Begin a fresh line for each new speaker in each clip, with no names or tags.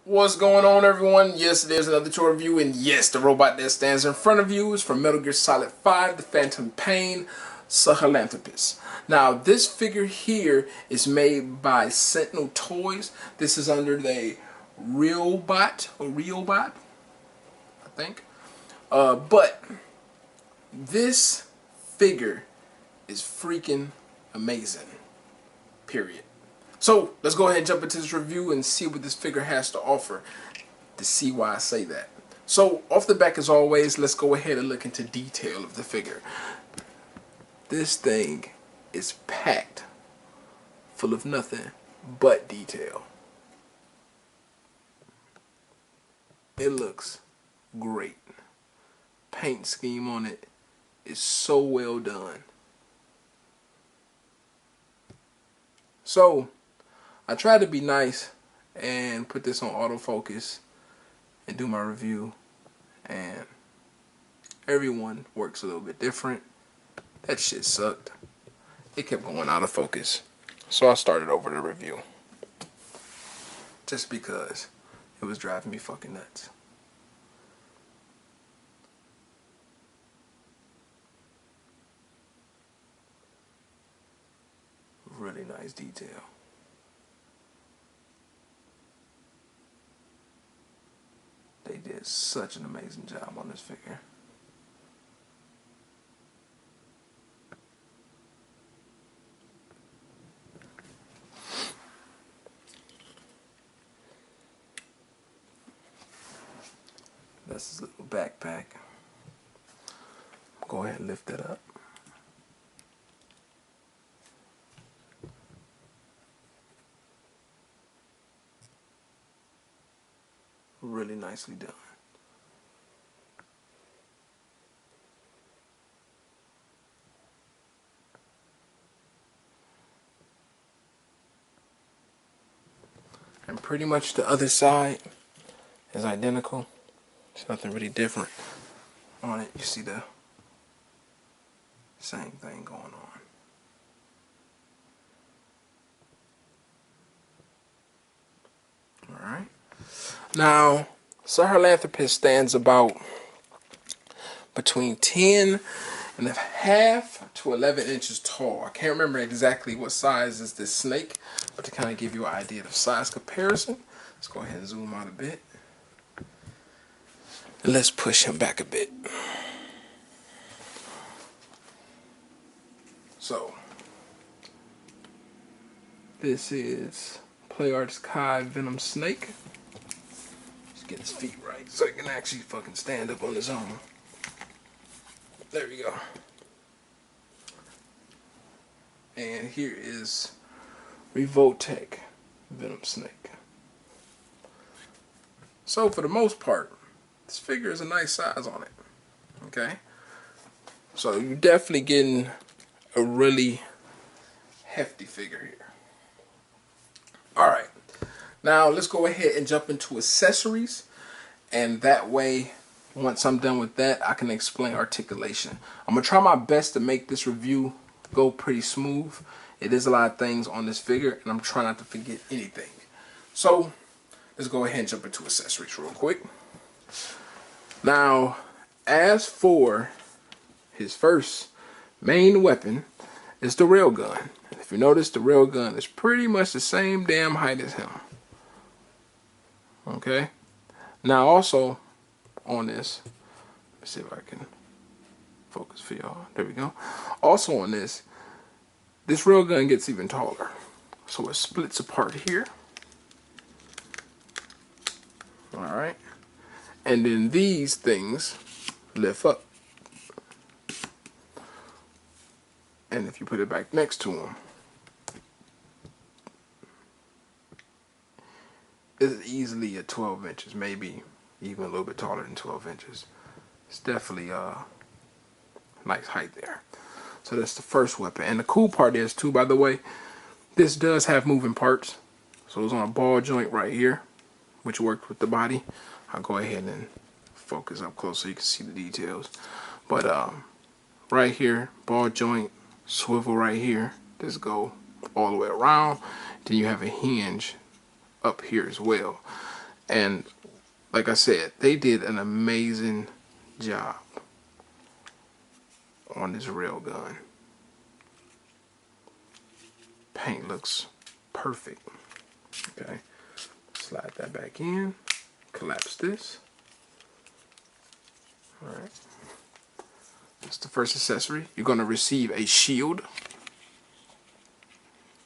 What's going on, everyone? Yes, there's another tour review, and yes, the robot that stands in front of you is from Metal Gear Solid 5, the Phantom Pain, Sahelanthropus. Now, this figure here is made by Sentinel Toys. This is under the Riobot, I think. But this figure is freaking amazing. Period. So let's go ahead and jump into this review and see what this figure has to offer to see why I say that. So off the back, as always, let's go ahead and look into detail of the figure. This thing is packed full of nothing but detail. It looks great. Paint scheme on it is so well done. So I tried to be nice and put this on autofocus and do my review, and everyone works a little bit different. That shit sucked. It kept going out of focus, so I started over the review just because it was driving me fucking nuts. Really nice detail. They did such an amazing job on this figure. That's his little backpack. Go ahead and lift that up. Really nicely done. And pretty much the other side is identical. There's nothing really different on it. You see the same thing going on. Alright. Now, Sahelanthropus stands about between 10.5 to 11 inches tall. I can't remember exactly what size is this snake, but to kind of give you an idea of size comparison, let's go ahead and zoom out a bit. And let's push him back a bit. So, this is Play Art's Kai Venom Snake. Let's get his feet right so he can actually fucking stand up on his own. There we go. And here is Riobot Venom Snake. So for the most part, this figure is a nice size on it. Okay? So you're definitely getting a really hefty figure here. Alright. Now let's go ahead and jump into accessories. And that way, once I'm done with that, I can explain articulation. I'm going to try my best to make this review go pretty smooth. It is a lot of things on this figure, and I'm trying not to forget anything. So, let's go ahead and jump into accessories real quick. Now, as for his first main weapon, is the railgun. And if you notice, the railgun is pretty much the same damn height as him. Okay? Now, also, on this, let's see if I can focus for y'all. There we go. Also on this railgun gets even taller. So it splits apart here. Alright. And then these things lift up. And if you put it back next to them, it's easily at 12 inches, maybe even a little bit taller than 12 inches. It's definitely nice height there. So that's the first weapon. And the cool part is too, by the way, this does have moving parts. So it's on a ball joint right here, which worked with the body. I'll go ahead and focus up close so you can see the details. But right here, ball joint, swivel right here. This go all the way around. Then you have a hinge up here as well. And like I said, they did an amazing job on this railgun. Paint looks perfect. Okay, slide that back in, collapse this. Alright, that's the first accessory. You're going to receive a shield,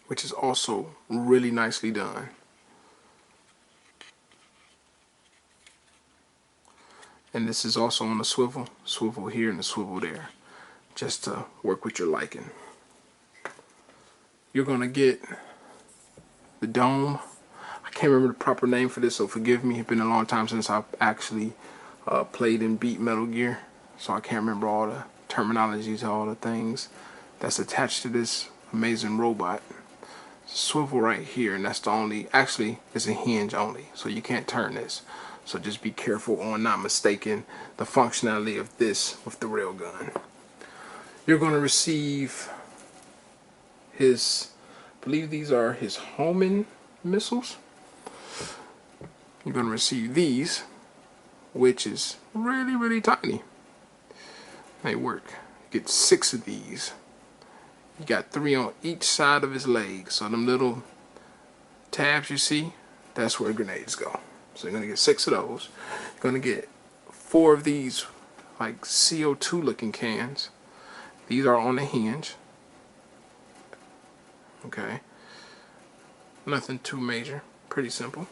which is also really nicely done. And this is also on the swivel here and the swivel there, just to work with your liking. You're going to get the dome. I can't remember the proper name for this, so forgive me. It's been a long time since I've actually played and beat Metal Gear, so I can't remember all the terminologies, all the things that's attached to this amazing robot. Swivel right here, and that's the only, actually it's a hinge only, so you can't turn this. So just be careful on not mistaking the functionality of this with the railgun. You're going to receive his, I believe these are his homing missiles. You're going to receive these, which is really, really tiny. They work. You get 6 of these. You got 3 on each side of his leg. So them little tabs you see, that's where grenades go. So you're going to get 6 of those. You're going to get 4 of these like CO2 looking cans. These are on the hinge. Okay. Nothing too major. Pretty simple.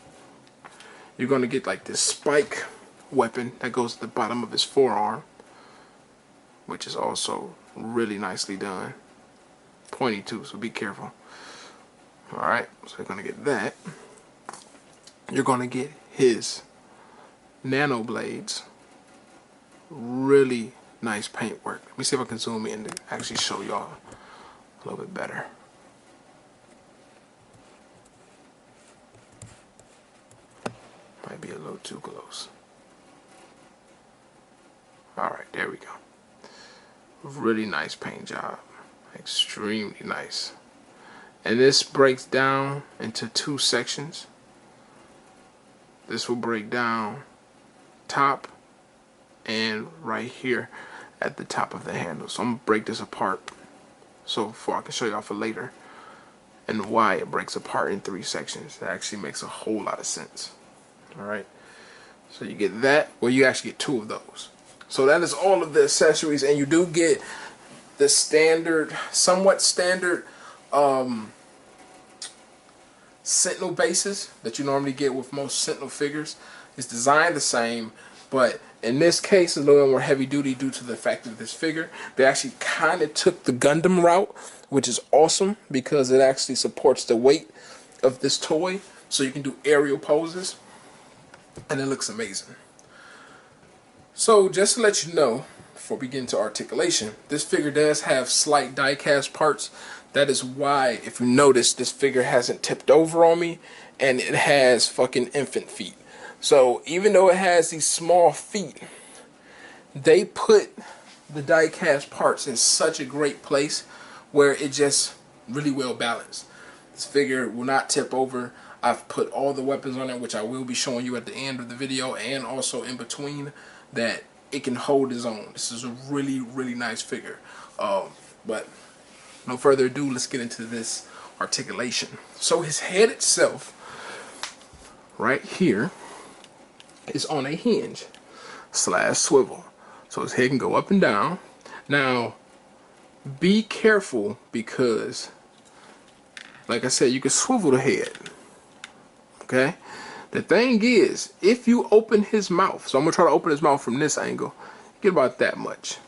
You're going to get like this spike weapon that goes at the bottom of his forearm, which is also really nicely done. Pointy too, so be careful. Alright, so you're going to get that. You're going to get his nano blades. Really nice paint work. Let me see if I can zoom in to actually show y'all a little bit better. Might be a little too close. Alright, there we go. Really nice paint job. Extremely nice. And this breaks down into 2 sections. This will break down top and right here at the top of the handle. So I'm going to break this apart so before I can show y'all for later and why it breaks apart in 3 sections. That actually makes a whole lot of sense. Alright, so you get that, well, you actually get 2 of those. So that is all of the accessories, and you do get the standard, somewhat standard Sentinel bases that you normally get with most Sentinel figures. It's designed the same, but in this case, it's a little more heavy duty due to the fact of this figure. They actually kind of took the Gundam route, which is awesome because it actually supports the weight of this toy, so you can do aerial poses, and it looks amazing. So just to let you know, before we get into articulation, this figure does have slight die-cast parts. That is why, if you notice, this figure hasn't tipped over on me, and it has fucking infant feet. So even though it has these small feet, they put the die-cast parts in such a great place where it just really well balanced. This figure will not tip over. I've put all the weapons on it, which I will be showing you at the end of the video and also in between, that it can hold its own. This is a really, really nice figure. But no further ado, let's get into this articulation. So his head itself, right here, is on a hinge / swivel. So his head can go up and down. Now, be careful because, like I said, you can swivel the head. Okay? The thing is, if you open his mouth, so I'm going to try to open his mouth from this angle, get about that much.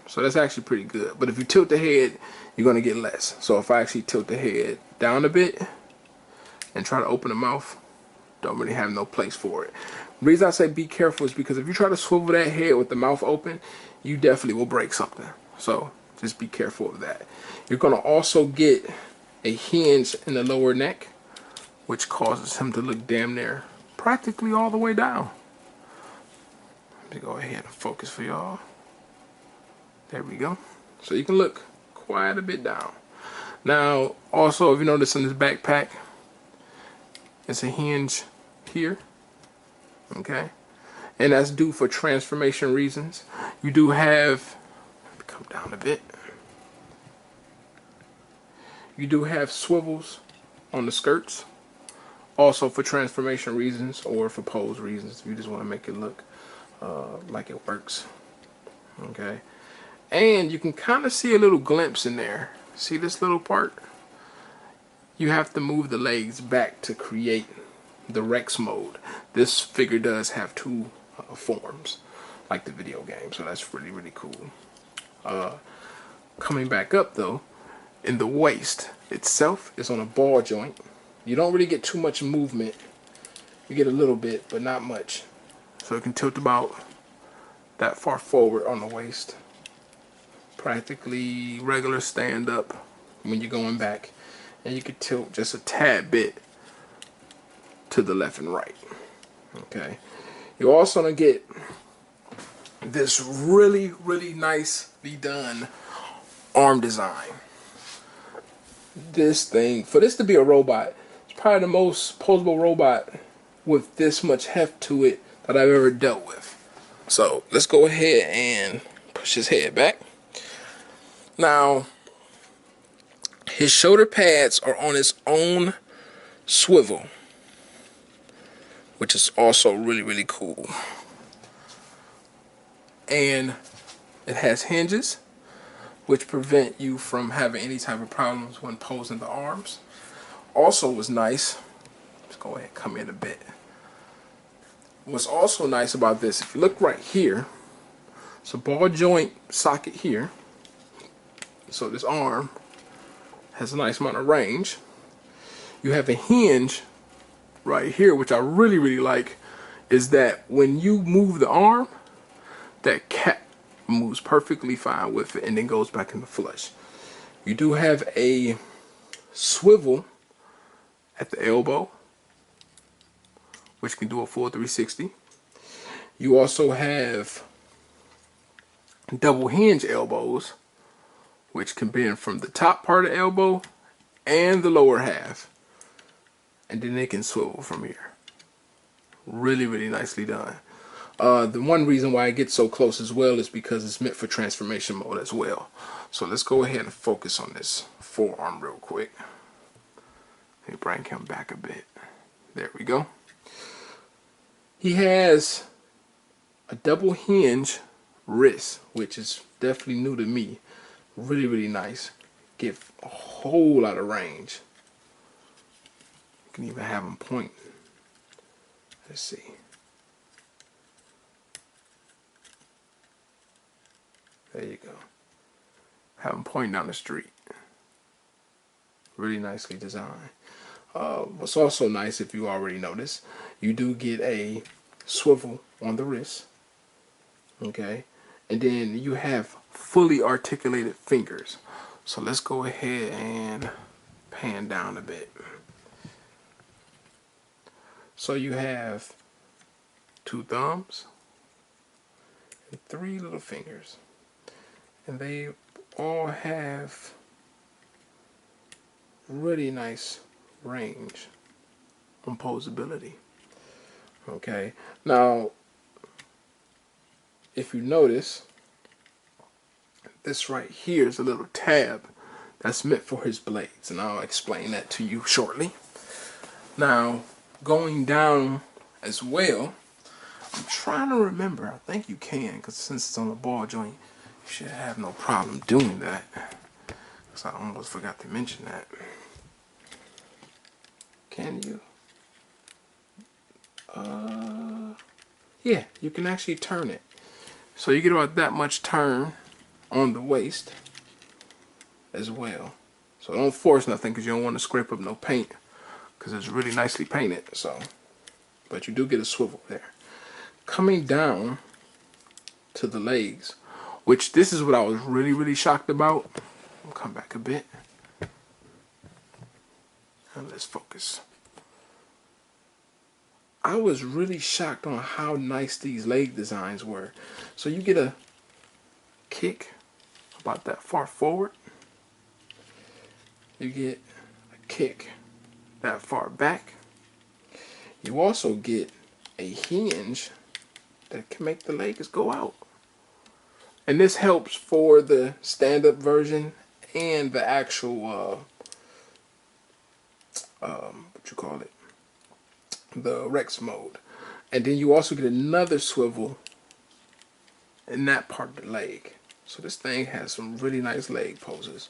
So that's actually pretty good. But if you tilt the head, you're going to get less. So if I actually tilt the head down a bit and try to open the mouth, don't really have no place for it. The reason I say be careful is because if you try to swivel that head with the mouth open, you definitely will break something. So just be careful of that. You're going to also get a hinge in the lower neck, which causes him to look damn near practically all the way down. Let me go ahead and focus for y'all. There we go. So you can look quite a bit down. Now, also, if you notice in this backpack, it's a hinge here Okay, and that's due for transformation reasons. You do have, come down a bit, you do have swivels on the skirts, also for transformation reasons or for pose reasons, if you just want to make it look like it works. Okay, and you can kind of see a little glimpse in there. See this little part? You have to move the legs back to create the Rex mode. This figure does have two forms, like the video game, so that's really, really cool. Coming back up though, in the waist itself is on a ball joint. You don't really get too much movement. You get a little bit, but not much. So it can tilt about that far forward on the waist. Practically regular stand up when you're going back. And you can tilt just a tad bit to the left and right. Okay. You're also gonna get this really, really nicely done arm design. This thing, for this to be a robot, it's probably the most posable robot with this much heft to it that I've ever dealt with. So let's go ahead and push his head back. Now, his shoulder pads are on its own swivel, which is also really, really cool. And it has hinges, which prevent you from having any type of problems when posing the arms. Also was nice, let's go ahead and come in a bit. What's also nice about this, if you look right here, it's a ball joint socket here. So this arm has a nice amount of range. You have a hinge right here, which I really, really like, is that when you move the arm, that cap moves perfectly fine with it and then goes back into flush. You do have a swivel at the elbow, which can do a full 360. You also have double hinge elbows, which can bend from the top part of the elbow and the lower half. And then they can swivel from here. Really, really nicely done. The one reason why it gets so close as well is because it's meant for transformation mode as well. So let's go ahead and focus on this forearm real quick. Let me bring him back a bit. There we go. He has a double hinge wrist, which is definitely new to me. Really, really nice. Give a whole lot of range. You can even have him point. Let's see. There you go. Have him point down the street. Really nicely designed. What's also nice, if you already noticed, you do get a swivel on the wrist. Okay. And then you have fully articulated fingers. So let's go ahead and pan down a bit. So you have 2 thumbs and 3 little fingers. And they all have really nice range on posability. Okay. Now, if you notice, this right here is a little tab that's meant for his blades, and I'll explain that to you shortly. Now, going down as well, I'm trying to remember, I think you can, because since it's on the ball joint, you should have no problem doing that, because I almost forgot to mention that. Can you? Yeah, you can actually turn it. So you get about that much turn on the waist as well. So don't force nothing, because you don't want to scrape up no paint, because it's really nicely painted. So, but you do get a swivel there. Coming down to the legs, which this is what I was really, really shocked about. I'll come back a bit. And let's focus. I was really shocked on how nice these leg designs were. So you get a kick about that far forward. You get a kick that far back. You also get a hinge that can make the legs go out. And this helps for the stand-up version and the actual, what you call it, the Rex mode. And then you also get another swivel in that part of the leg. So this thing has some really nice leg poses.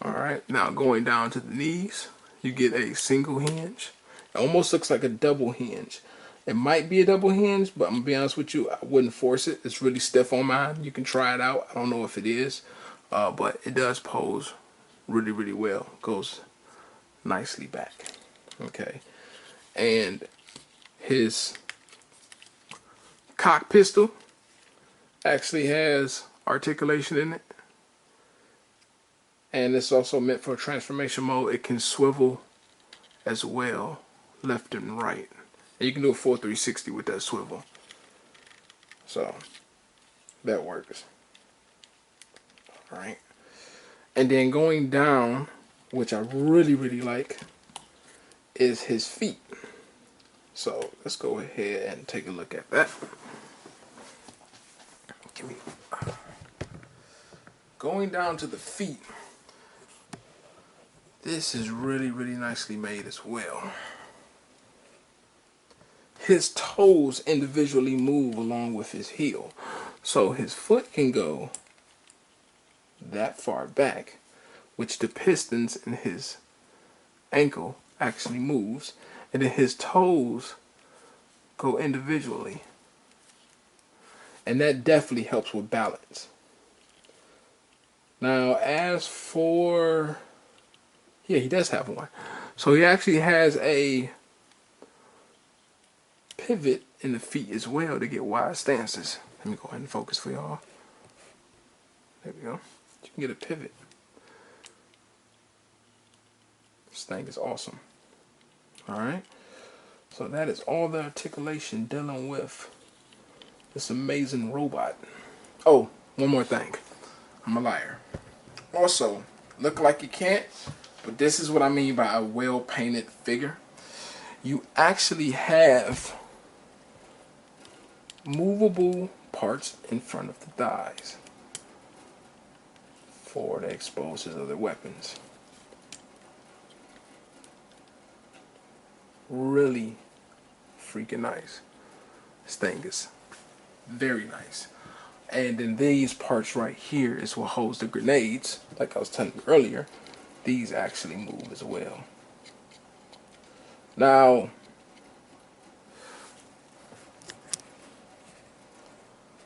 Alright, now going down to the knees, you get a single hinge. It almost looks like a double hinge. It might be a double hinge, but I'm gonna be honest with you, I wouldn't force it. It's really stiff on mine. You can try it out. I don't know if it is, but it does pose really, really well. Goes nicely back. Okay, and his cock pistol actually has articulation in it, and it's also meant for transformation mode. It can swivel as well, left and right. And you can do a full 360 with that swivel. So that works. Alright. And then going down, which I really, really like, is his feet. So let's go ahead and take a look at that. Going down to the feet, this is really, really nicely made as well. His toes individually move along with his heel. So his foot can go that far back, which the pistons in his ankle actually moves. And then his toes go individually. And that definitely helps with balance. Now, as for... yeah, he does have one. So he actually has a pivot in the feet as well to get wide stances. Let me go ahead and focus for y'all. There we go. You can get a pivot. This thing is awesome. Alright. So that is all the articulation dealing with this amazing robot. Oh, one more thing. I'm a liar. Also, look like you can't, but this is what I mean by a well-painted figure. You actually have movable parts in front of the thighs for the exposures of the weapons. Really freaking nice. This thing is very nice. And then these parts right here is what holds the grenades. Like I was telling you earlier, these actually move as well. Now,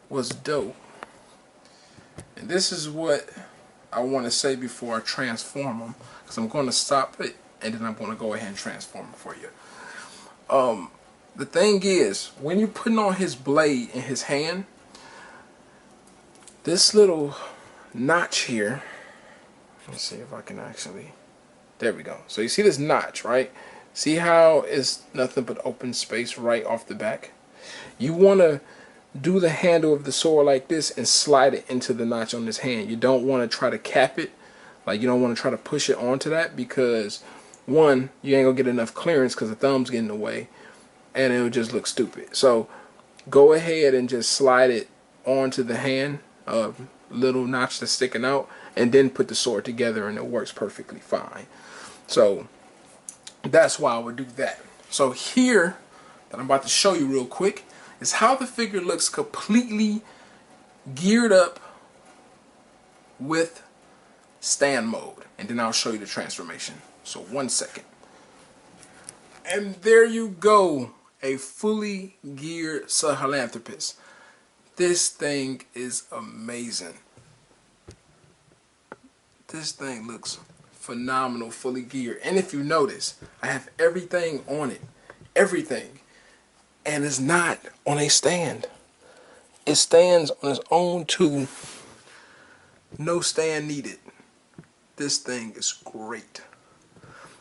what's dope, and this is what I want to say before I transform them, because I'm going to stop it and then I'm going to go ahead and transform them for you. The thing is, when you're putting on his blade in his hand, this little notch here, let's see if I can actually, there we go. So you see this notch, right? See how it's nothing but open space right off the back? You want to do the handle of the sword like this and slide it into the notch on this hand. You don't want to try to cap it. Like, you don't want to try to push it onto that, because one, you ain't gonna get enough clearance because the thumb's getting in the way, and it'll just look stupid. So go ahead and just slide it onto the hand, little notch that's sticking out, and then put the sword together, and it works perfectly fine. So that's why I would do that. So here, that I'm about to show you real quick, is how the figure looks completely geared up with stand mode. And then I'll show you the transformation. So 1 second. And there you go. A fully geared Sahelanthropus. This thing is amazing. This thing looks phenomenal, fully geared. And if you notice, I have everything on it. Everything. And it's not on a stand. It stands on its own too. No stand needed. This thing is great.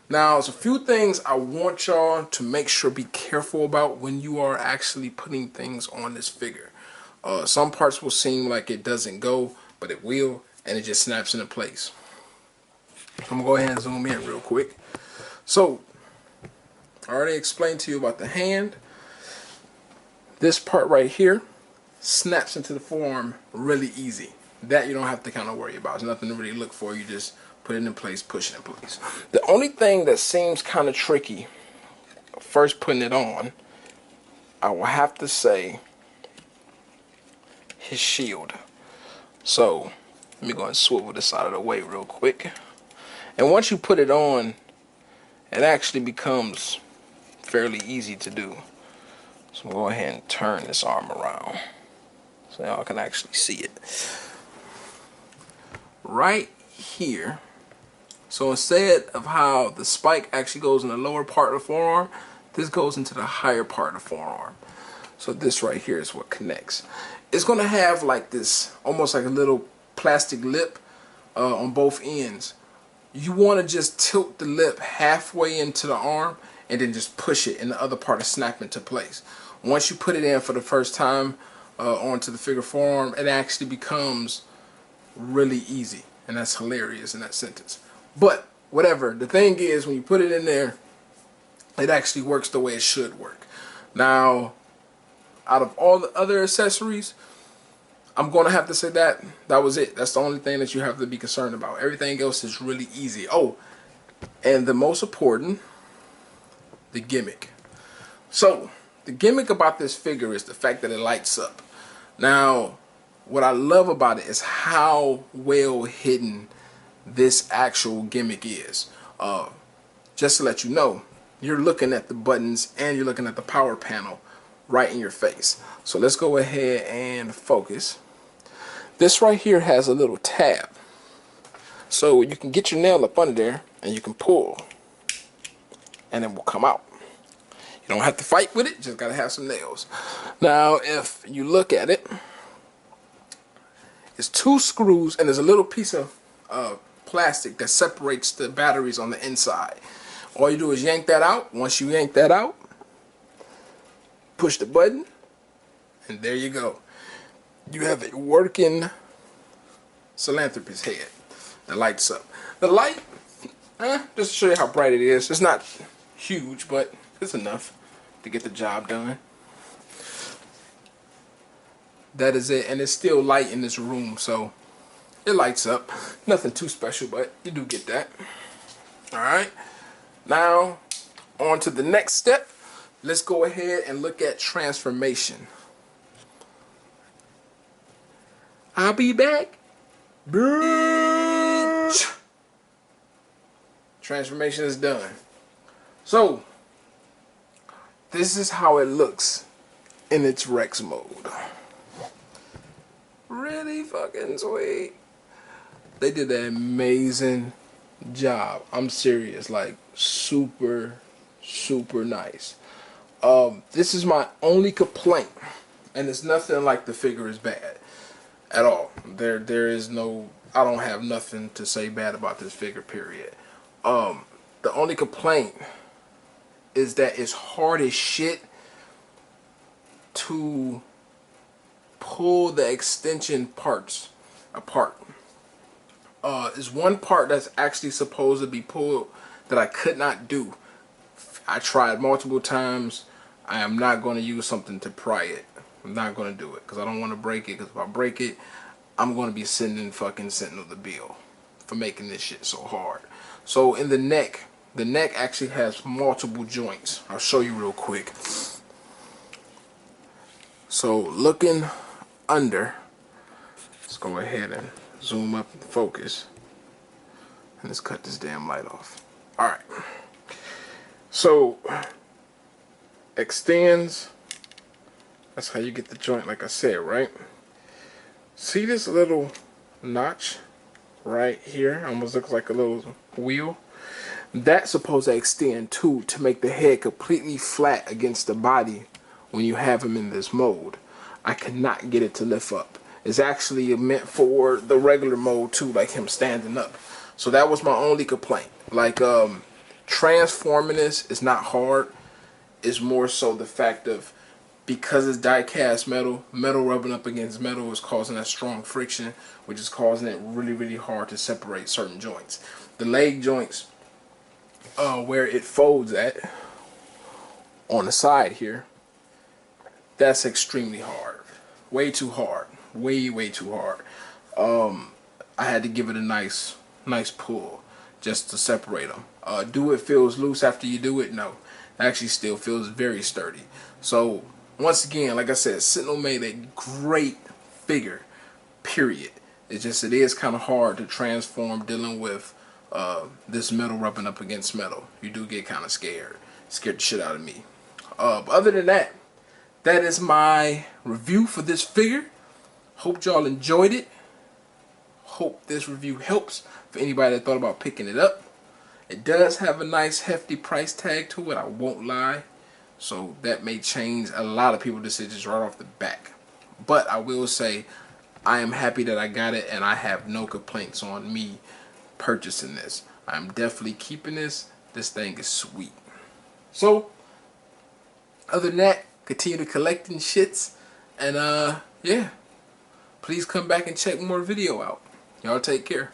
Now, there's a few things I want y'all to make sure be careful about when you are actually putting things on this figure. Some parts will seem like it doesn't go, but it will, and it just snaps into place. I'm going to go ahead and zoom in real quick. So, I already explained to you about the hand. This part right here snaps into the forearm really easy. That you don't have to kind of worry about. There's nothing to really look for. You just put it in place, push it in place. The only thing that seems kind of tricky first putting it on, I will have to say, his shield. So let me go and swivel this out of the way real quick. And once you put it on, it actually becomes fairly easy to do. So go ahead and turn this arm around so y'all can actually see it. Right here. So instead of how the spike actually goes in the lower part of the forearm, this goes into the higher part of the forearm. So this right here is what connects. It's going to have like this, almost like a little plastic lip on both ends. You want to just tilt the lip halfway into the arm and then just push it and the other part is snap into place. Once you put it in for the first time onto the figure forearm, it actually becomes really easy. And that's hilarious in that sentence. But whatever, the thing is, when you put it in there, it actually works the way it should work. Now, out of all the other accessories, I'm going to have to say that was it. That's the only thing that you have to be concerned about. Everything else is really easy. Oh, and the most important, the gimmick. So, the gimmick about this figure is the fact that it lights up. Now, what I love about it is how well hidden this actual gimmick is. Just to let you know, you're looking at the buttons and you're looking at the power panel right in your face. So let's go ahead and focus. This right here has a little tab. So you can get your nail up under there and you can pull and it will come out. You don't have to fight with it, just gotta have some nails. Now if you look at it, it's 2 screws and there's a little piece of plastic that separates the batteries on the inside. All you do is yank that out. Once you yank that out, push the button, and there you go. You have a working Sahelanthropus head that lights up. The light, just to show you how bright it is, it's not huge, but it's enough to get the job done. That is it, and it's still light in this room, so it lights up. Nothing too special, but you do get that. Alright, now on to the next step. Let's go ahead and look at transformation. I'll be back, bitch. Transformation is done. So, this is how it looks in its Rex mode. Really fucking sweet. They did an amazing job. I'm serious, like super nice. This is my only complaint, and it's nothing like the figure is bad at all. There is no, I don't have nothing to say bad about this figure, period. The only complaint is that it's hard as shit to pull the extension parts apart. There's one part that's actually supposed to be pulled that I could not do. I tried multiple times. I am not going to use something to pry it. I'm not going to do it because I don't want to break it, because if I break it, I'm going to be sending fucking Sentinel the bill for making this shit so hard. So in the neck actually has multiple joints. I'll show you real quick. So looking under, let's go ahead and zoom up and focus, and let's cut this damn light off. Alright, so extends, that's how you get the joint, like I said, right? See this little notch right here, almost looks like a little wheel? That's supposed to extend too, to make the head completely flat against the body when you have him in this mode. I cannot get it to lift up. It's actually meant for the regular mode too, like him standing up. So that was my only complaint. Like transforming this is not hard. It's more so the fact of, because it's die cast metal rubbing up against metal is causing that strong friction, which is causing it really hard to separate certain joints. The leg joints, where it folds at on the side here, that's extremely hard. Way too hard. Way too hard. I had to give it a nice pull just to separate them. Do it feels loose after you do it? No. It actually still feels very sturdy. So once again, like I said, Sentinel made a great figure, period. It's just, it is kind of hard to transform dealing with this metal rubbing up against metal. You do get kind of scared. Scared the shit out of me. But other than that, that is my review for this figure. Hope y'all enjoyed it. Hope this review helps for anybody that thought about picking it up. It does have a nice hefty price tag to it, I won't lie. So that may change a lot of people's decisions right off the back. But I will say, I am happy that I got it, and I have no complaints on me purchasing this. I'm definitely keeping this. This thing is sweet. So, other than that, continue to collecting shits. And yeah, please come back and check more video out. Y'all take care.